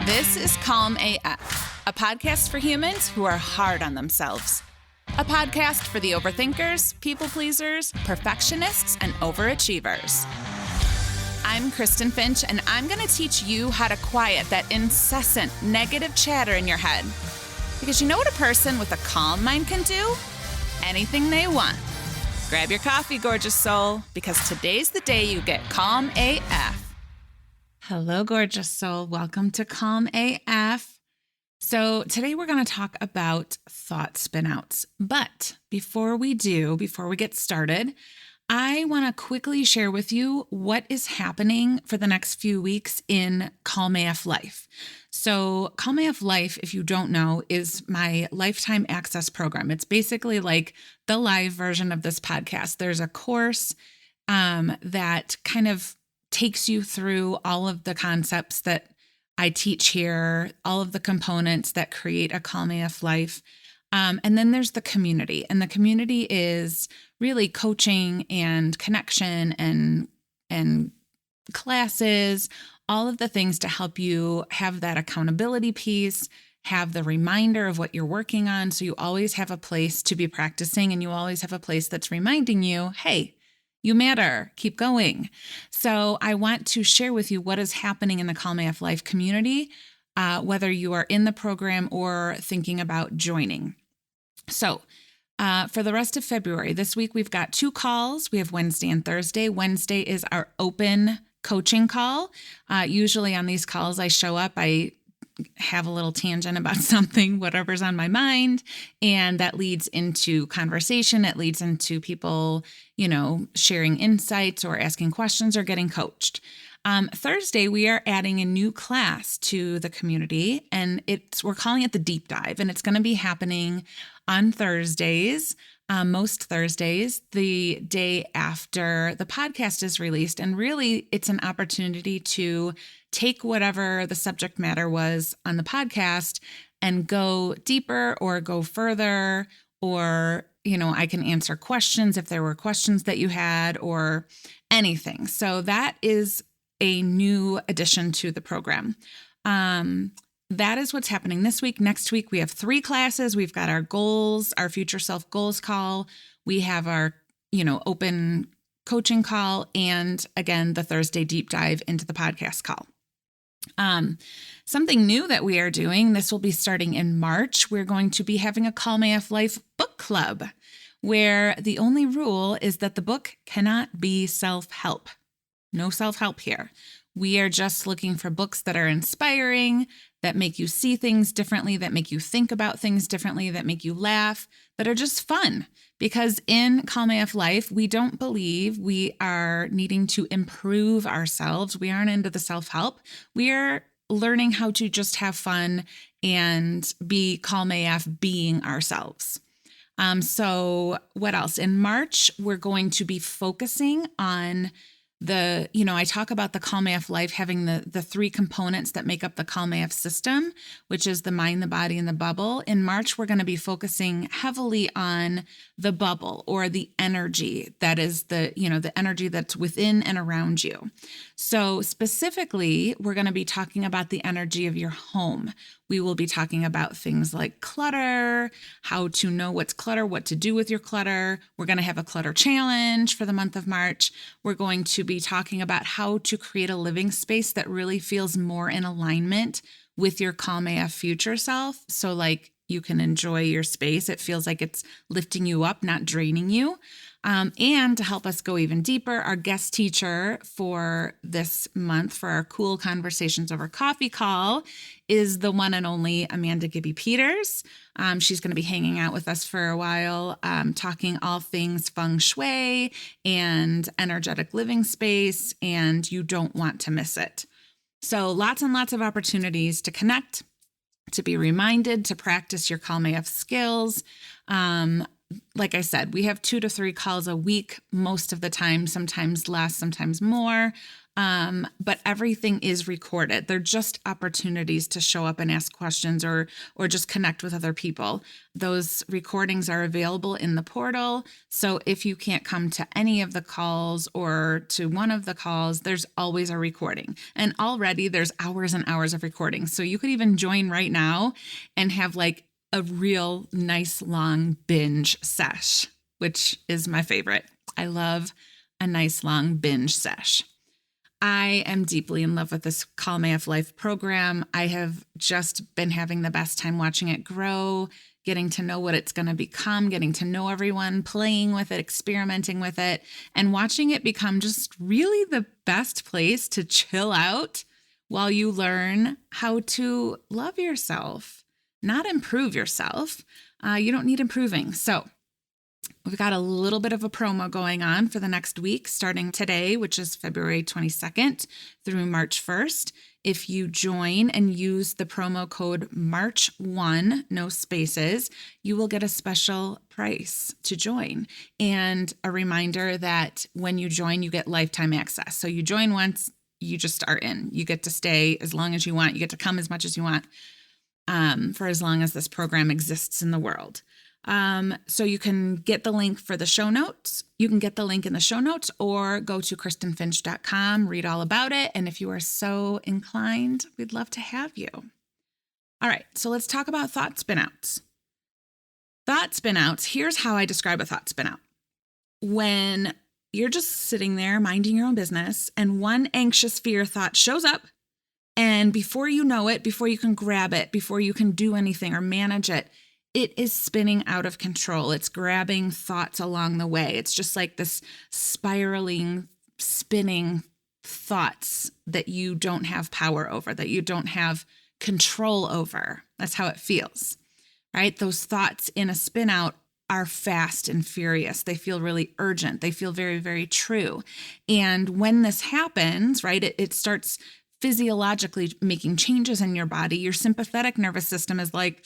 This is Calm AF, a podcast for humans who are hard on themselves. A podcast for the overthinkers, people pleasers, perfectionists, and overachievers. I'm Kristen Finch, and I'm going to teach you how to quiet that incessant negative chatter in your head. Because you know what a person with a calm mind can do? Anything they want. Grab your coffee, gorgeous soul, because today's the day you get Calm AF. Hello, gorgeous soul. Welcome to Calm AF. So today we're going to talk about thought spinouts. But before we get started, I want to quickly share with you what is happening for the next few weeks in Calm AF Life. So Calm AF Life, if you don't know, is my lifetime access program. It's basically like the live version of this podcast. There's a course that kind of takes you through all of the concepts that I teach here, all of the components that create a Calm AF life. And then there's the community. And the community is really coaching and connection and classes, all of the things to help you have that accountability piece, have the reminder of what you're working on. So you always have a place to be practicing, and you always have a place that's reminding you, hey, you matter. Keep going. So I want to share with you what is happening in the Calm AF Life community, whether you are in the program or thinking about joining. So for the rest of February, this week we've got 2 calls. We have Wednesday and Thursday. Wednesday is our open coaching call. Usually on these calls, I show up, I have a little tangent about something, whatever's on my mind. And that leads into conversation. It leads into people, sharing insights or asking questions or getting coached. Thursday, we are adding a new class to the community, and we're calling it the deep dive, and it's going to be happening on Thursdays, most Thursdays, the day after the podcast is released. And really, it's an opportunity to take whatever the subject matter was on the podcast and go deeper or go further, or, I can answer questions if there were questions that you had or anything. So that is a new addition to the program. That is what's happening this week. Next week, we have 3 classes. We've got our goals, our future self goals call. We have our, open coaching call. And again, the Thursday deep dive into the podcast call. Something new that we are doing, this will be starting in March. We're going to be having a Calm AF Life book club, where the only rule is that the book cannot be self-help. No self-help here. We are just looking for books that are inspiring, that make you see things differently, that make you think about things differently, that make you laugh, that are just fun. Because in Calm AF Life, we don't believe we are needing to improve ourselves. We aren't into the self-help. We are learning how to just have fun and be Calm AF being ourselves. So what else? In March, we're going to be focusing on I talk about the Calm AF Life having the 3 components that make up the Calm AF system, which is the mind, the body, and the bubble. In March, we're going to be focusing heavily on the bubble, or the energy that is the energy that's within and around you. So specifically, we're going to be talking about the energy of your home. We will be talking about things like clutter, how to know what's clutter, what to do with your clutter. We're going to have a clutter challenge for the month of March. We're going to be talking about how to create a living space that really feels more in alignment with your Calm AF future self. So like you can enjoy your space. It feels like it's lifting you up, not draining you. And to help us go even deeper, our guest teacher for this month for our Cool Conversations Over Coffee call is the one and only Amanda Gibby Peters. She's going to be hanging out with us for a while, talking all things feng shui and energetic living space, and you don't want to miss it. So lots and lots of opportunities to connect, to be reminded, to practice your Calm AF skills. Like I said, we have 2 to 3 calls a week most of the time, sometimes less, sometimes more. But everything is recorded. They're just opportunities to show up and ask questions or just connect with other people. Those recordings are available in the portal. So if you can't come to any of the calls or to one of the calls, there's always a recording. And already there's hours and hours of recording. So you could even join right now and have like a real nice long binge sesh, which is my favorite. I love a nice long binge sesh. I am deeply in love with this Calm AF Life program. I have just been having the best time watching it grow, getting to know what it's going to become, getting to know everyone, playing with it, experimenting with it, and watching it become just really the best place to chill out while you learn how to love yourself, not improve yourself. You don't need improving. So we've got a little bit of a promo going on for the next week, starting today, which is February 22nd through March 1st. If you join and use the promo code MARCH1, no spaces, you will get a special price to join. And a reminder that when you join, you get lifetime access. So you join once, you just are in. You get to stay as long as you want. You get to come as much as you want for as long as this program exists in the world. So you can get the link for the show notes. You can get the link in the show notes or go to KristenFinch.com, read all about it. And if you are so inclined, we'd love to have you. All right. So let's talk about thought spinouts. Thought spinouts. Here's how I describe a thought spinout. When you're just sitting there minding your own business and one anxious fear thought shows up, and before you know it, before you can grab it, before you can do anything or manage it, it is spinning out of control. It's grabbing thoughts along the way. It's just like this spiraling, spinning thoughts that you don't have power over, that you don't have control over. That's how it feels, right? Those thoughts in a spin out are fast and furious. They feel really urgent. They feel very, very true. And when this happens, right, it starts physiologically making changes in your body. Your sympathetic nervous system is like,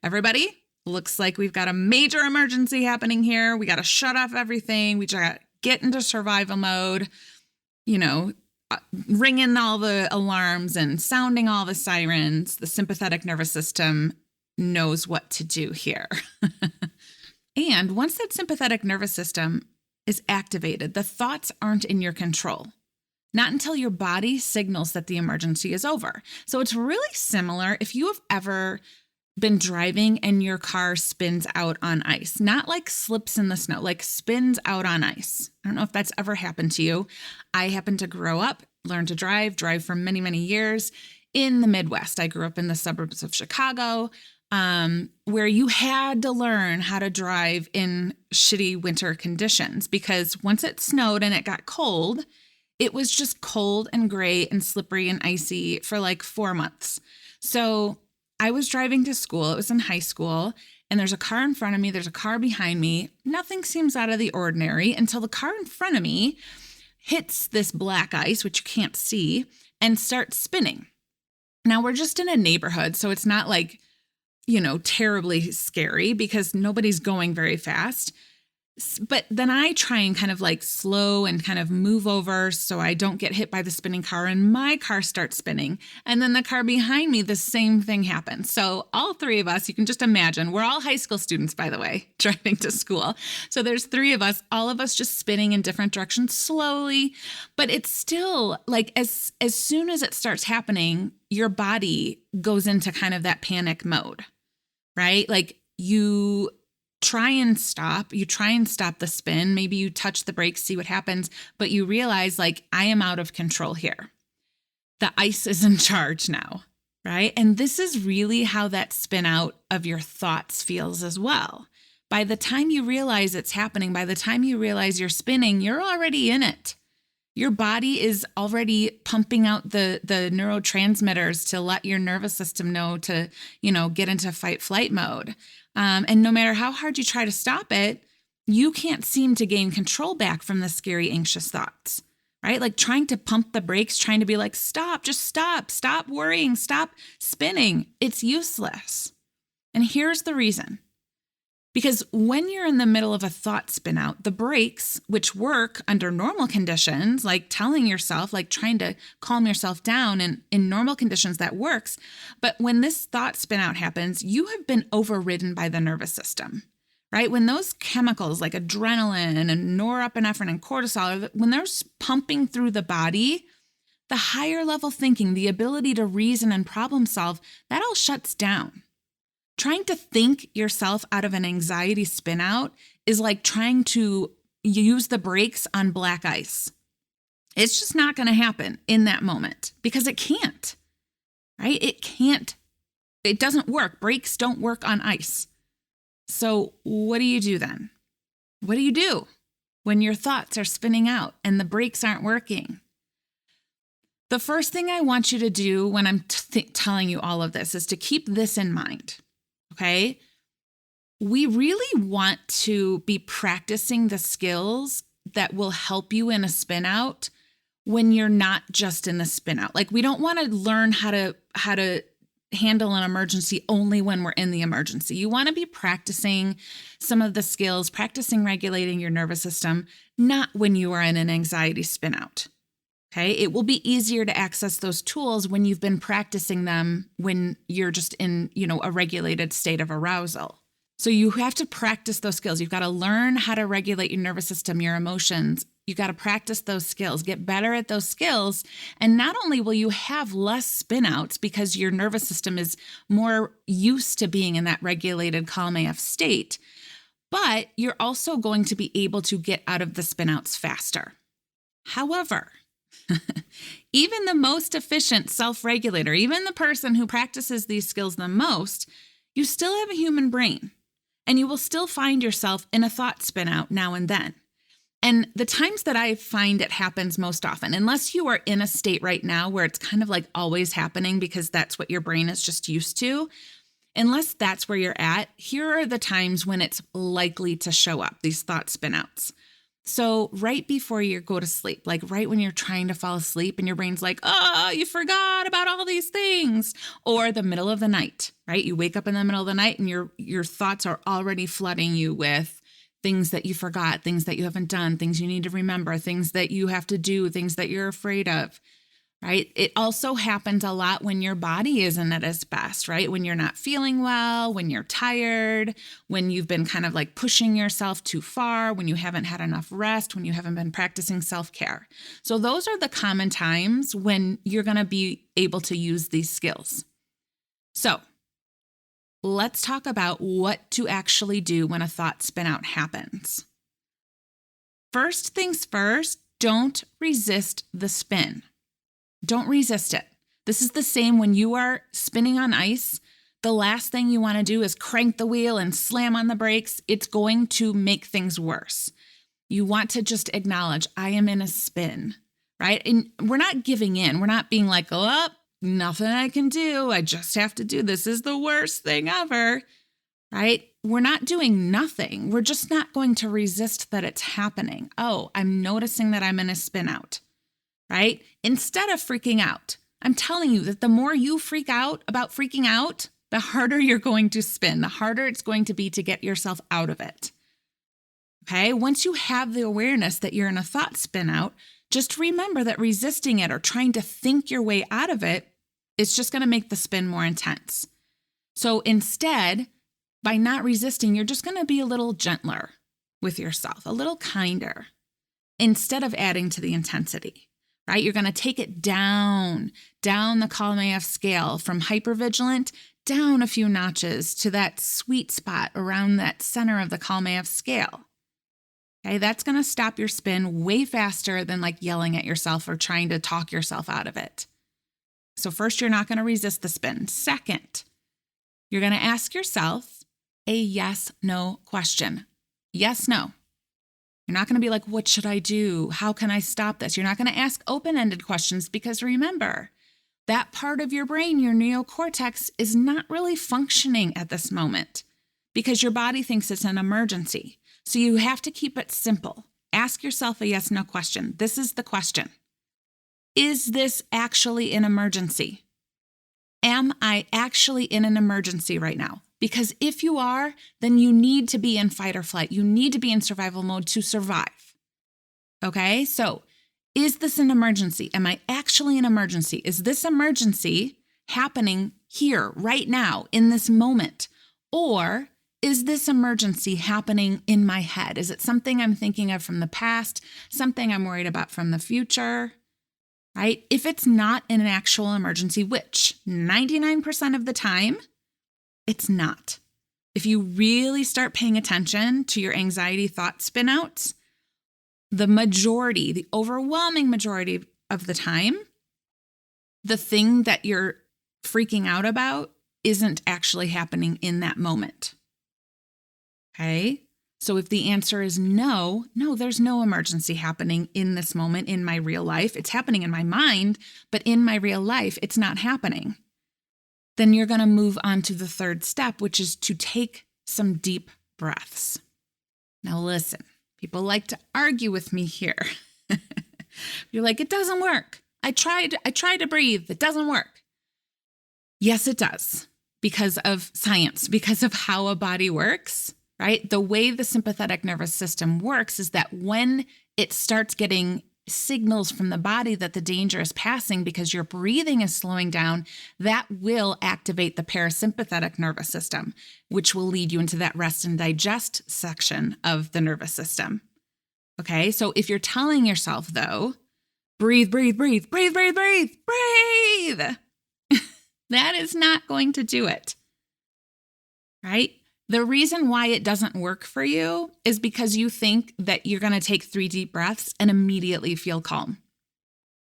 everybody, looks like we've got a major emergency happening here. We got to shut off everything. We just got to get into survival mode, ringing all the alarms and sounding all the sirens. The sympathetic nervous system knows what to do here. And once that sympathetic nervous system is activated, the thoughts aren't in your control. Not until your body signals that the emergency is over. So it's really similar if you have ever been driving and your car spins out on ice, not like slips in the snow, like spins out on ice. I don't know if that's ever happened to you. I happened to grow up, learn to drive for many, many years in the Midwest. I grew up in the suburbs of Chicago, where you had to learn how to drive in shitty winter conditions because once it snowed and it got cold, it was just cold and gray and slippery and icy for like 4 months. So I was driving to school. It was in high school, and there's a car in front of me. There's a car behind me. Nothing seems out of the ordinary until the car in front of me hits this black ice, which you can't see, and starts spinning. Now, we're just in a neighborhood, so it's not like, terribly scary because nobody's going very fast. But then I try and kind of like slow and kind of move over so I don't get hit by the spinning car, and my car starts spinning. And then the car behind me, the same thing happens. So all three of us, you can just imagine, we're all high school students, by the way, driving to school. So there's three of us, all of us just spinning in different directions slowly. But it's still like as soon as it starts happening, your body goes into kind of that panic mode, right? Like you try and stop the spin. Maybe you touch the brakes, see what happens, but you realize like, I am out of control here. The ice is in charge now, right? And this is really how that spin out of your thoughts feels as well. By the time you realize it's happening, by the time you realize you're spinning, you're already in it. Your body is already pumping out the neurotransmitters to let your nervous system know to, get into fight flight mode. And no matter how hard you try to stop it, you can't seem to gain control back from the scary, anxious thoughts, right? Like trying to pump the brakes, trying to be like, stop worrying, stop spinning. It's useless. And here's the reason. Because when you're in the middle of a thought spin out, the brakes, which work under normal conditions, like telling yourself, like trying to calm yourself down, and in normal conditions that works. But when this thought spin out happens, you have been overridden by the nervous system, right? When those chemicals like adrenaline and norepinephrine and cortisol, when they're pumping through the body, the higher level thinking, the ability to reason and problem solve, that all shuts down. Trying to think yourself out of an anxiety spin out is like trying to use the brakes on black ice. It's just not going to happen in that moment because it can't, right? It can't. It doesn't work. Brakes don't work on ice. So what do you do then? What do you do when your thoughts are spinning out and the brakes aren't working? The first thing I want you to do when I'm telling you all of this is to keep this in mind. Okay, we really want to be practicing the skills that will help you in a spin out when you're not just in the spin out. Like, we don't want to learn how to handle an emergency only when we're in the emergency. You want to be practicing some of the skills, practicing regulating your nervous system, not when you are in an anxiety spin out. Okay, it will be easier to access those tools when you've been practicing them when you're just in, a regulated state of arousal. So you have to practice those skills. You've got to learn how to regulate your nervous system, your emotions. You've got to practice those skills, get better at those skills. And not only will you have less spin outs because your nervous system is more used to being in that regulated calm AF state, but you're also going to be able to get out of the spin outs faster. However, even the most efficient self-regulator, even the person who practices these skills the most, you still have a human brain, and you will still find yourself in a thought spin out now and then. And the times that I find it happens most often, unless you are in a state right now where it's kind of like always happening because that's what your brain is just used to, unless that's where you're at, here are the times when it's likely to show up, these thought spin outs. So right before you go to sleep, like right when you're trying to fall asleep and your brain's like, oh, you forgot about all these things, or the middle of the night, right? You wake up in the middle of the night and your thoughts are already flooding you with things that you forgot, things that you haven't done, things you need to remember, things that you have to do, things that you're afraid of, right? It also happens a lot when your body isn't at its best, right? When you're not feeling well, when you're tired, when you've been kind of like pushing yourself too far, when you haven't had enough rest, when you haven't been practicing self-care. So those are the common times when you're going to be able to use these skills. So let's talk about what to actually do when a thought spin out happens. First things first, don't resist the spin. Don't resist it. This is the same when you are spinning on ice. The last thing you want to do is crank the wheel and slam on the brakes. It's going to make things worse. You want to just acknowledge, I am in a spin, right? And we're not giving in. We're not being like, oh, nothing I can do. I just have to do this. This is the worst thing ever, right? We're not doing nothing. We're just not going to resist that it's happening. Oh, I'm noticing that I'm in a spin out. Right? Instead of freaking out, I'm telling you that the more you freak out about freaking out, the harder you're going to spin, the harder it's going to be to get yourself out of it. Okay? Once you have the awareness that you're in a thought spin out, just remember that resisting it or trying to think your way out of it is just going to make the spin more intense. So instead, by not resisting, you're just going to be a little gentler with yourself, a little kinder, instead of adding to the intensity. Right? You're going to take it down the calm AF scale from hypervigilant down a few notches to that sweet spot around that center of the calm AF scale. Okay, that's going to stop your spin way faster than like yelling at yourself or trying to talk yourself out of it. So first, you're not going to resist the spin. Second, you're going to ask yourself a yes/no question. Yes, no. You're not going to be like, what should I do? How can I stop this? You're not going to ask open-ended questions because remember, that part of your brain, your neocortex, is not really functioning at this moment because your body thinks it's an emergency. So you have to keep it simple. Ask yourself a yes/no question. This is the question. Is this actually an emergency? Am I actually in an emergency right now? Because if you are, then you need to be in fight or flight. You need to be in survival mode to survive. Okay? So is this an emergency? Am I actually an emergency? Is this emergency happening here, right now, in this moment? Or is this emergency happening in my head? Is it something I'm thinking of from the past, something I'm worried about from the future? Right? If it's not an actual emergency, which 99% of the time, it's not. If you really start paying attention to your anxiety thought spinouts, the overwhelming majority of the time, the thing that you're freaking out about isn't actually happening in that moment. Okay? So if the answer is no, there's no emergency happening in this moment in my real life. It's happening in my mind, but in my real life, it's not happening. Then you're going to move on to the third step, which is to take some deep breaths. Now listen, people like to argue with me here. You're like, it doesn't work. I tried to breathe. It doesn't work. Yes, it does, because of science, because of how a body works, right? The way the sympathetic nervous system works is that when it starts getting signals from the body that the danger is passing because your breathing is slowing down, that will activate the parasympathetic nervous system, which will lead you into that rest and digest section of the nervous system. Okay, so if you're telling yourself, though, breathe, breathe, breathe, breathe, breathe, breathe, breathe, that is not going to do it, right? The reason why it doesn't work for you is because you think that you're going to take 3 deep breaths and immediately feel calm.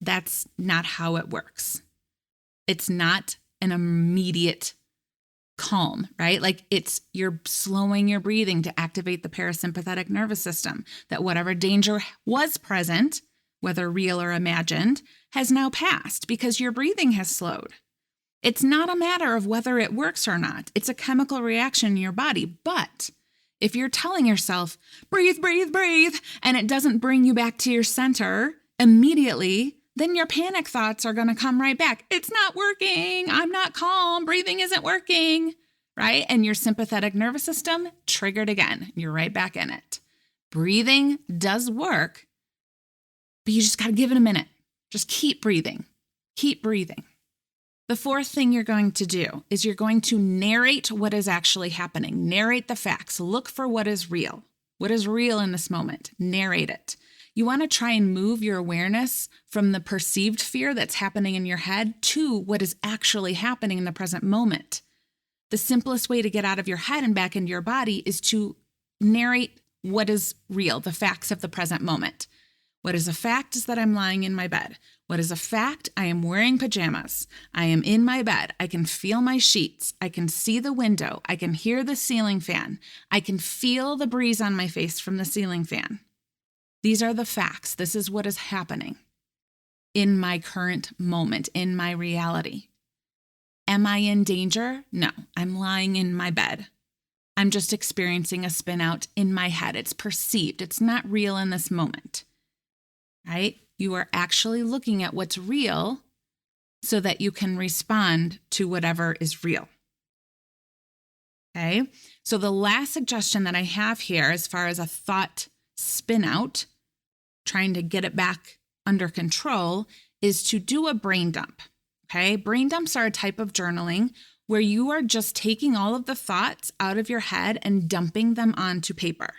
That's not how it works. It's not an immediate calm, right? Like you're slowing your breathing to activate the parasympathetic nervous system, that whatever danger was present, whether real or imagined, has now passed because your breathing has slowed. It's not a matter of whether it works or not. It's a chemical reaction in your body. But if you're telling yourself, breathe, breathe, breathe, and it doesn't bring you back to your center immediately, then your panic thoughts are going to come right back. It's not working. I'm not calm. Breathing isn't working, right? And your sympathetic nervous system triggered again. You're right back in it. Breathing does work, but you just got to give it a minute. Just keep breathing. Keep breathing. The fourth thing you're going to do is you're going to narrate what is actually happening. Narrate the facts. Look for what is real. What is real in this moment? Narrate it. You want to try and move your awareness from the perceived fear that's happening in your head to what is actually happening in the present moment. The simplest way to get out of your head and back into your body is to narrate what is real, the facts of the present moment. What is a fact is that I'm lying in my bed. What is a fact? I am wearing pajamas. I am in my bed. I can feel my sheets. I can see the window. I can hear the ceiling fan. I can feel the breeze on my face from the ceiling fan. These are the facts. This is what is happening in my current moment, in my reality. Am I in danger? No, I'm lying in my bed. I'm just experiencing a spin out in my head. It's perceived. It's not real in this moment. Right? You are actually looking at what's real so that you can respond to whatever is real. Okay? So the last suggestion that I have here, as far as a thought spin out, trying to get it back under control, is to do a brain dump. Okay? Brain dumps are a type of journaling where you are just taking all of the thoughts out of your head and dumping them onto paper.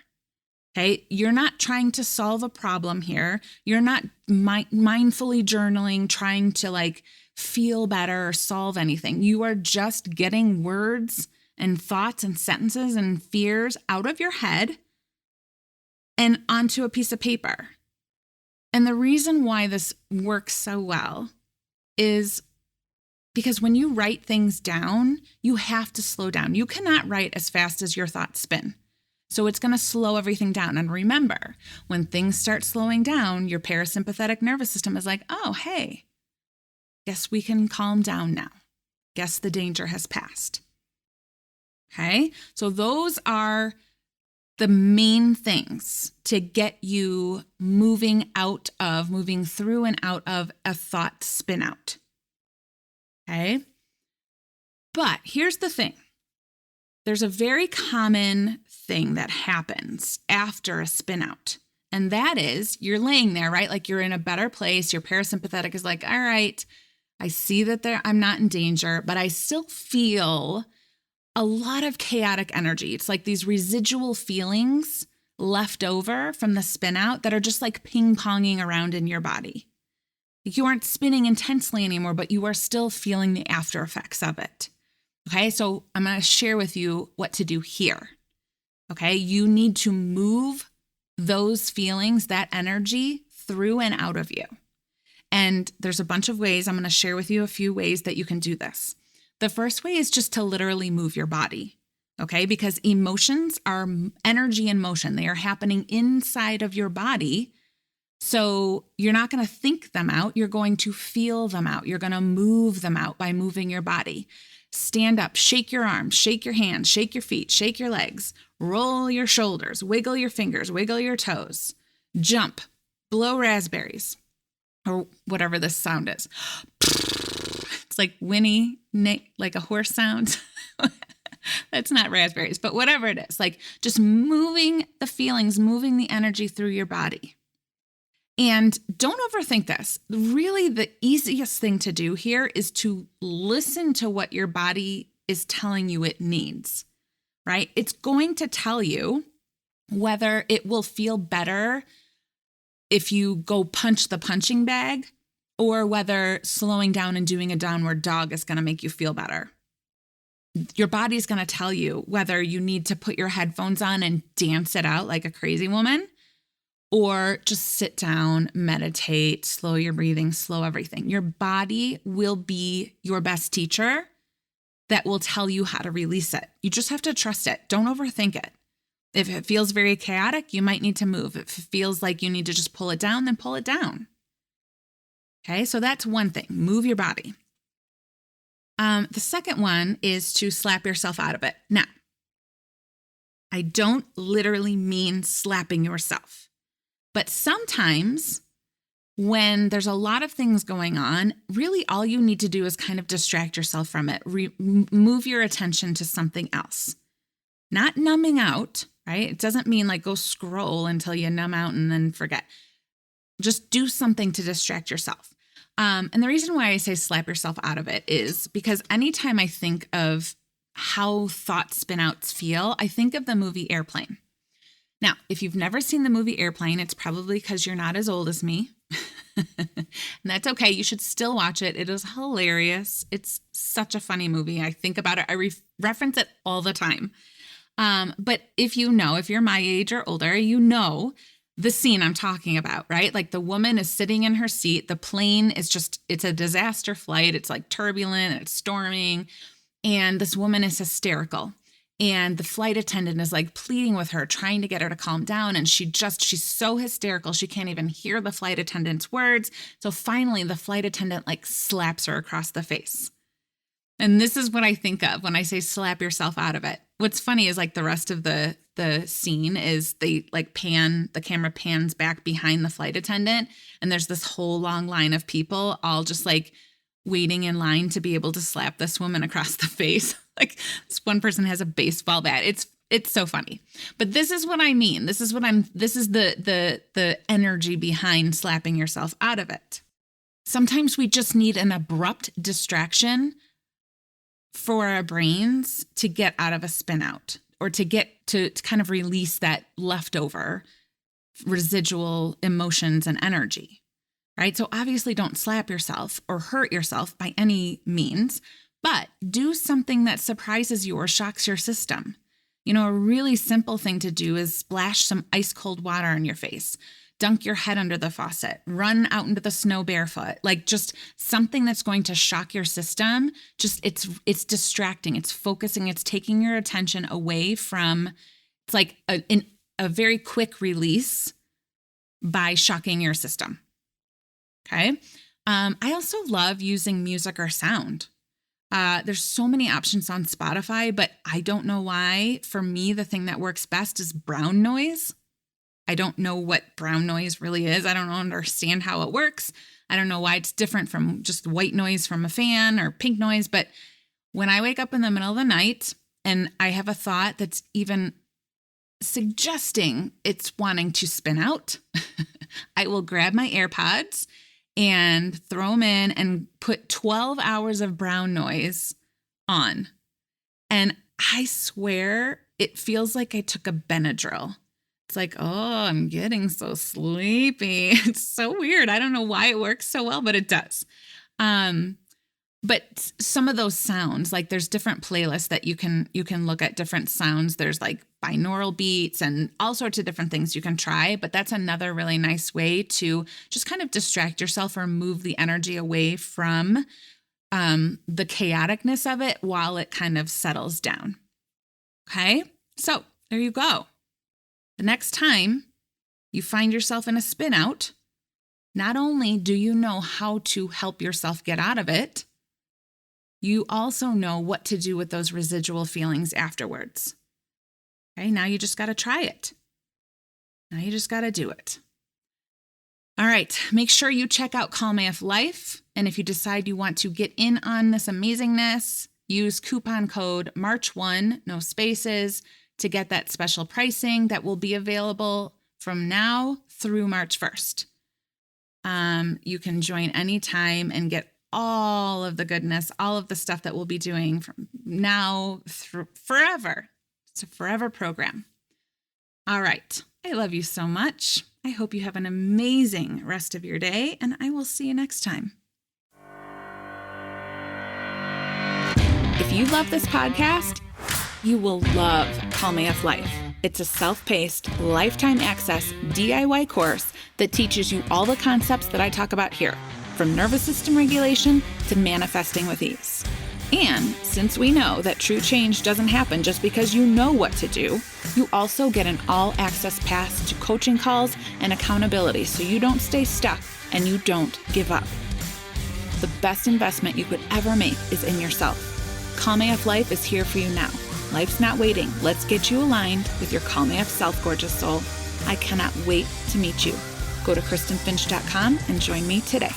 Okay, you're not trying to solve a problem here. You're not mindfully journaling, trying to feel better or solve anything. You are just getting words and thoughts and sentences and fears out of your head and onto a piece of paper. And the reason why this works so well is because when you write things down, you have to slow down. You cannot write as fast as your thoughts spin. So it's going to slow everything down. And remember, when things start slowing down, your parasympathetic nervous system is like, oh, hey, guess we can calm down now. Guess the danger has passed. Okay, so those are the main things to get you moving through and out of a thought spin out. Okay, but here's the thing. there's a very common thing that happens after a spin out. And that is you're laying there, right? Like you're in a better place. Your parasympathetic is like, all right, I see that I'm not in danger, but I still feel a lot of chaotic energy. It's like these residual feelings left over from the spin out that are just like ping-ponging around in your body. You aren't spinning intensely anymore, but you are still feeling the after effects of it. Okay, so I'm going to share with you what to do here. Okay, you need to move those feelings, that energy through and out of you. And there's a bunch of ways. I'm going to share with you a few ways that you can do this. The first way is just to literally move your body. Okay, because emotions are energy in motion. They are happening inside of your body. So you're not going to think them out. You're going to feel them out. You're going to move them out by moving your body. Stand up, shake your arms, shake your hands, shake your feet, shake your legs, roll your shoulders, wiggle your fingers, wiggle your toes, jump, blow raspberries, or whatever this sound is. It's like whinny, like a horse sound. That's not raspberries, but whatever it is, like just moving the feelings, moving the energy through your body. And don't overthink this. Really, the easiest thing to do here is to listen to what your body is telling you it needs, right? It's going to tell you whether it will feel better if you go punch the punching bag or whether slowing down and doing a downward dog is going to make you feel better. Your body's going to tell you whether you need to put your headphones on and dance it out like a crazy woman, or just sit down, meditate, slow your breathing, slow everything. Your body will be your best teacher that will tell you how to release it. You just have to trust it. Don't overthink it. If it feels very chaotic, you might need to move. If it feels like you need to just pull it down, then pull it down. Okay, so that's one thing. Move your body. The second one is to slap yourself out of it. Now, I don't literally mean slapping yourself. But sometimes when there's a lot of things going on, really all you need to do is kind of distract yourself from it. Move your attention to something else. Not numbing out, right? It doesn't mean like go scroll until you numb out and then forget. Just do something to distract yourself. And the reason why I say slap yourself out of it is because anytime I think of how thought spin outs feel, I think of the movie Airplane. Now, if you've never seen the movie Airplane, it's probably because you're not as old as me. And that's okay. You should still watch it. It is hilarious. It's such a funny movie. I think about it. I reference it all the time. But if you're my age or older, you know the scene I'm talking about, right? Like the woman is sitting in her seat. The plane is it's a disaster flight. It's like turbulent. It's storming. And this woman is hysterical. And the flight attendant is like pleading with her, trying to get her to calm down. And she's so hysterical. She can't even hear the flight attendant's words. So finally the flight attendant like slaps her across the face. And this is what I think of when I say slap yourself out of it. What's funny is like the rest of the scene is they like the camera pans back behind the flight attendant. And there's this whole long line of people all just like waiting in line to be able to slap this woman across the face. Like this one person has a baseball bat. It's so funny. But this is what I mean. This is the energy behind slapping yourself out of it. Sometimes we just need an abrupt distraction for our brains to get out of a spin out or to get to kind of release that leftover residual emotions and energy. Right? So obviously don't slap yourself or hurt yourself by any means, but do something that surprises you or shocks your system. You know, a really simple thing to do is splash some ice cold water on your face, dunk your head under the faucet, run out into the snow barefoot, like just something that's going to shock your system. Just it's distracting, it's focusing, it's taking your attention away from, it's like a very quick release by shocking your system. Okay. I also love using music or sound. There's so many options on Spotify, but I don't know why. For me, the thing that works best is brown noise. I don't know what brown noise really is. I don't understand how it works. I don't know why it's different from just white noise from a fan or pink noise. But when I wake up in the middle of the night and I have a thought that's even suggesting it's wanting to spin out, I will grab my AirPods and throw them in and put 12 hours of brown noise on. And I swear it feels like I took a Benadryl. It's like, oh, I'm getting so sleepy. It's so weird. I don't know why it works so well, but it does. But some of those sounds, like there's different playlists that you can look at different sounds. There's like binaural beats and all sorts of different things you can try. But that's another really nice way to just kind of distract yourself or move the energy away from the chaoticness of it while it kind of settles down. Okay, so there you go. The next time you find yourself in a spin out, not only do you know how to help yourself get out of it, you also know what to do with those residual feelings afterwards. Okay, now you just got to try it. Now you just got to do it. All right, make sure you check out Calm AF Life. And if you decide you want to get in on this amazingness, use coupon code MARCH1, no spaces, to get that special pricing that will be available from now through March 1st. You can join anytime and get all of the goodness, all of the stuff that we'll be doing from now through forever. It's a forever program. All right. I love you so much. I hope you have an amazing rest of your day, and I will see you next time. If you love this podcast, you will love Calm AF Life. It's a self-paced, lifetime access DIY course that teaches you all the concepts that I talk about here, from nervous system regulation to manifesting with ease. And since we know that true change doesn't happen just because you know what to do, you also get an all-access pass to coaching calls and accountability so you don't stay stuck and you don't give up. The best investment you could ever make is in yourself. Calm AF Life is here for you now. Life's not waiting. Let's get you aligned with your Calm AF self, gorgeous soul. I cannot wait to meet you. Go to KristenFinch.com and join me today.